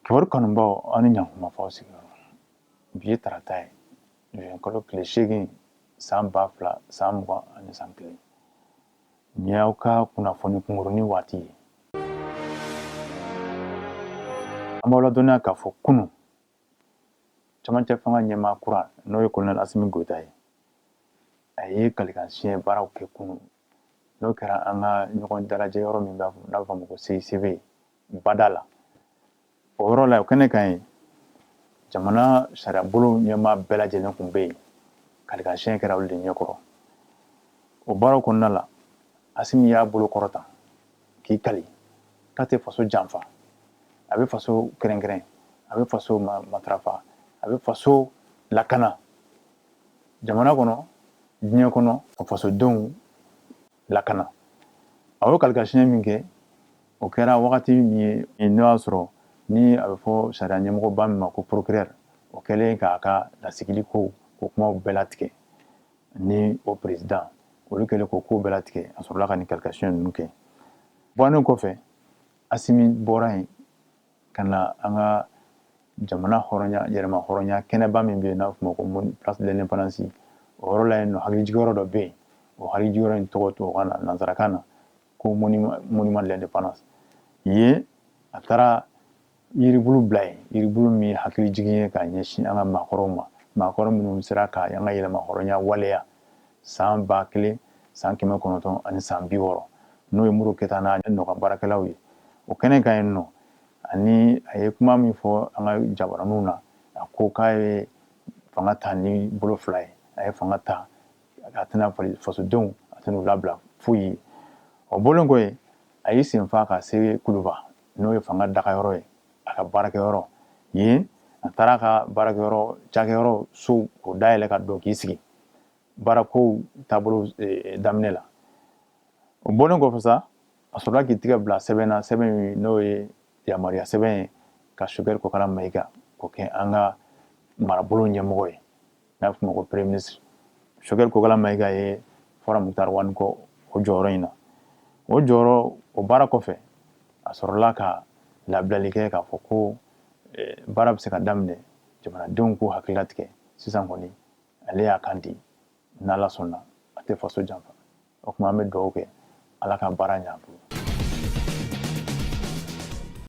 Kibaru kanubaw ani ɲankuma fɔ sigiyɔrɔ bi ye tarata ye kalo tile 8 san 2000 san 20 ani san 1 ni y'aw ka kunnafoni kunkurunin waati ye an b'aw ladɔnniya k'a fɔ kunun camancɛ fanga ɲɛmaa kura n'o ye colonel Asimi Goyita ye a ye kalikansiɲɛ baaraw kɛ kunun n'o kɛra an ka ɲɔgɔn dalajɛ yɔrɔ min n'a bɛ fɔ a ma ko CICB bada la o yɔrɔ la o kɛnɛ kan ye jamana sariyabolo ɲɛmaa bɛɛ lajɛlen tun bɛ yen kalikansiɲɛ kɛra olu de ɲɛkɔrɔ o baaraw kɔnɔna la Asimi y'a bolo kɔrɔta k'i kali k'a tɛ faso janfa a bɛ faso kɛrɛnkɛrɛn a bɛ faso matarafa a bɛ faso lakana jamana kɔnɔ diɲɛ kɔnɔ ka fasodenw lakana a y'o kalikansiɲɛ min kɛ o kɛra wagati min ye n'o y'a sɔrɔ ni a bɛ fɔ sariya ɲɛmɔgɔba min ma ko procureur o kɛlen k'a ka lasigili ko kumaw bɛɛ latigɛ ni o président olu kɛlen k'o ko bɛɛ latigɛ a sɔrɔla ka nin kalikansiɲɛ ninnu kɛ bannen kɔfɛ Asimi bɔra yen ka na an ka jamana hɔrɔnya yɛrɛma hɔrɔnya kɛnɛba min bɛ yen n'a bɛ f'o ma ko place de l'indépendance o yɔrɔ la yen nɔ hakilijigiyɔrɔ dɔ bɛ yen o hakilijigiyɔrɔ in tɔgɔ tubabukan na nanzarakan na ko monument de l'indépendance yen a taara yiribulu bila yen yiribulu min ye hakilijigin ye k'a ɲɛsin an ka maakɔrɔw ma maakɔrɔ minnu sera ka an ka yɛlɛma hɔrɔnya waleya san 1000 san 900 ani san 60 n'o ye Modibo Keyita n'a nɔ ka baarakɛlaw ye o kɛnɛ kan yen nɔ ani a ye kuma min fɔ an ka jabaraninw na a ko k'a ye fanga ta ni bolo 2 ye a ye fanga ta a tɛna fasodenw a tɛn'u labila foyi ye o bɔlen kɔ yen a y'i senfa ka se Kuluba n'o ye fanga dagayɔrɔ ye a ka baarakɛyɔrɔ yen a taara a ka baarakɛyɔrɔ cakɛyɔrɔ so k'o dayɛlɛ ka don k'i sigi baarakow taabolo daminɛ la o bɔlen kɔfɛ sa a sɔrɔla k'i tigɛ bila sɛbɛn na sɛbɛn min n'o ye yamaruya sɛbɛn ye ka Sogɛl Kokala Mayiga k'o kɛ an ka marabolo ɲɛmɔgɔ ye n'a bɛ f'o ma ko premier ministre Sogɛl Kokala Mayiga ye Fara Mutari Wani kɔ o jɔyɔrɔ in na o jɔyɔrɔ o baara kɔfɛ a sɔrɔla ka labilali kɛ k'a fɔ ko baara bɛ se ka daminɛ jamanadenw k'u hakilila tigɛ sisan kɔni ale y'a kan di n'Ala sɔnna a tɛ faso janfa o tuma an bɛ dugawu kɛ Ala ka baara ɲɛ a bolo